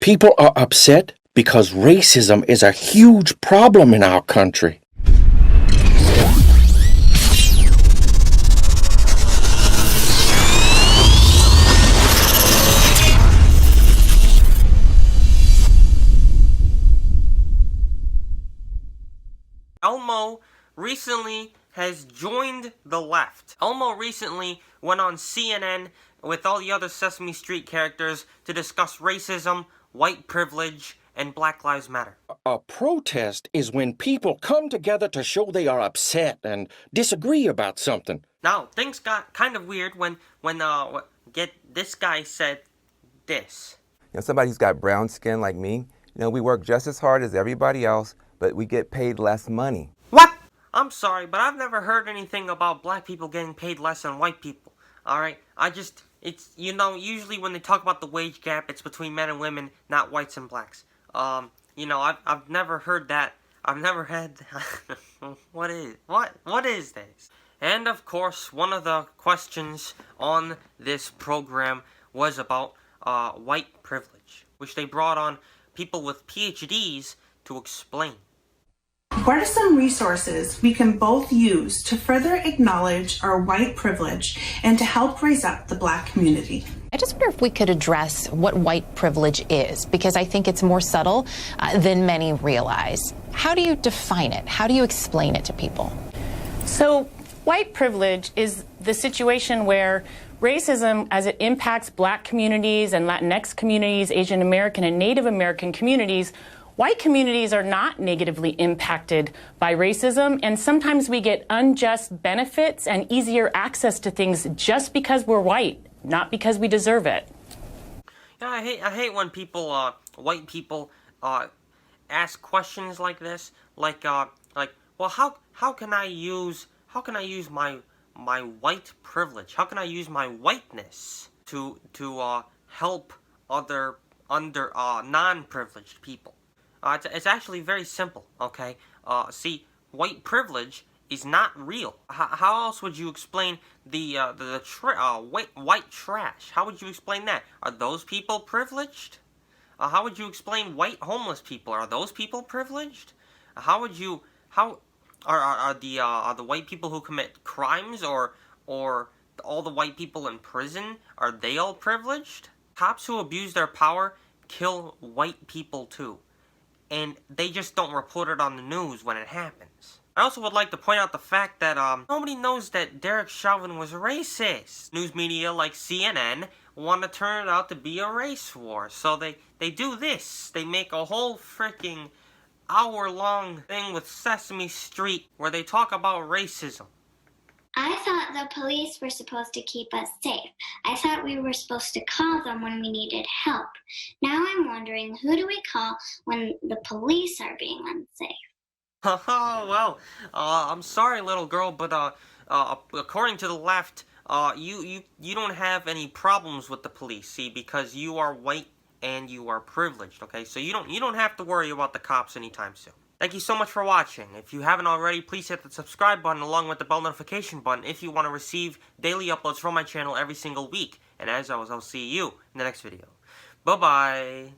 People are upset because racism is a huge problem in our country. Elmo recently has joined the left. Elmo recently went on CNN with all the other Sesame Street characters to discuss racism, white privilege, and Black Lives Matter. A protest is when people come together to show they are upset and disagree about something. Now, things got kind of weird when this guy said this. Somebody who's got brown skin like me, we work just as hard as everybody else, but we get paid less money. What? I'm sorry, but I've never heard anything about black people getting paid less than white people. Alright? It's, usually when they talk about the wage gap, it's between men and women, not whites and blacks. I've never heard that. I've never had, what is this? And of course, one of the questions on this program was about, white privilege, which they brought on people with PhDs to explain. What are some resources we can both use to further acknowledge our white privilege and to help raise up the Black community? I just wonder if we could address what white privilege is, because I think it's more subtle than many realize. How do you define it? How do you explain it to people? So, white privilege is the situation where racism, as it impacts Black communities and Latinx communities, Asian American and Native American communities, white communities are not negatively impacted by racism, and sometimes we get unjust benefits and easier access to things just because we're white, not because we deserve it. Yeah, I hate when people, white people, ask questions like this, well, how can I use my white privilege? How can I use my whiteness to help other non-privileged people? It's actually very simple, okay? See, white privilege is not real. How else would you explain the white trash? How would you explain that? Are those people privileged? How would you explain white homeless people? Are those people privileged? Are the white people who commit crimes or all the white people in prison, are they all privileged? Cops who abuse their power kill white people too. And they just don't report it on the news when it happens. I also would like to point out the fact that nobody knows that Derek Chauvin was racist. News media like CNN want to turn it out to be a race war. So they do this. They make a whole freaking hour-long thing with Sesame Street where they talk about racism. I thought the police were supposed to keep us safe. I thought we were supposed to call them when we needed help. Now I'm wondering, who do we call when the police are being unsafe? Oh, well, I'm sorry, little girl, but according to the left, you don't have any problems with the police, see, because you are white and you are privileged, okay? So you don't have to worry about the cops anytime soon. Thank you so much for watching. If you haven't already, please hit the subscribe button along with the bell notification button if you want to receive daily uploads from my channel every single week. And as always, I'll see you in the next video. Bye-bye.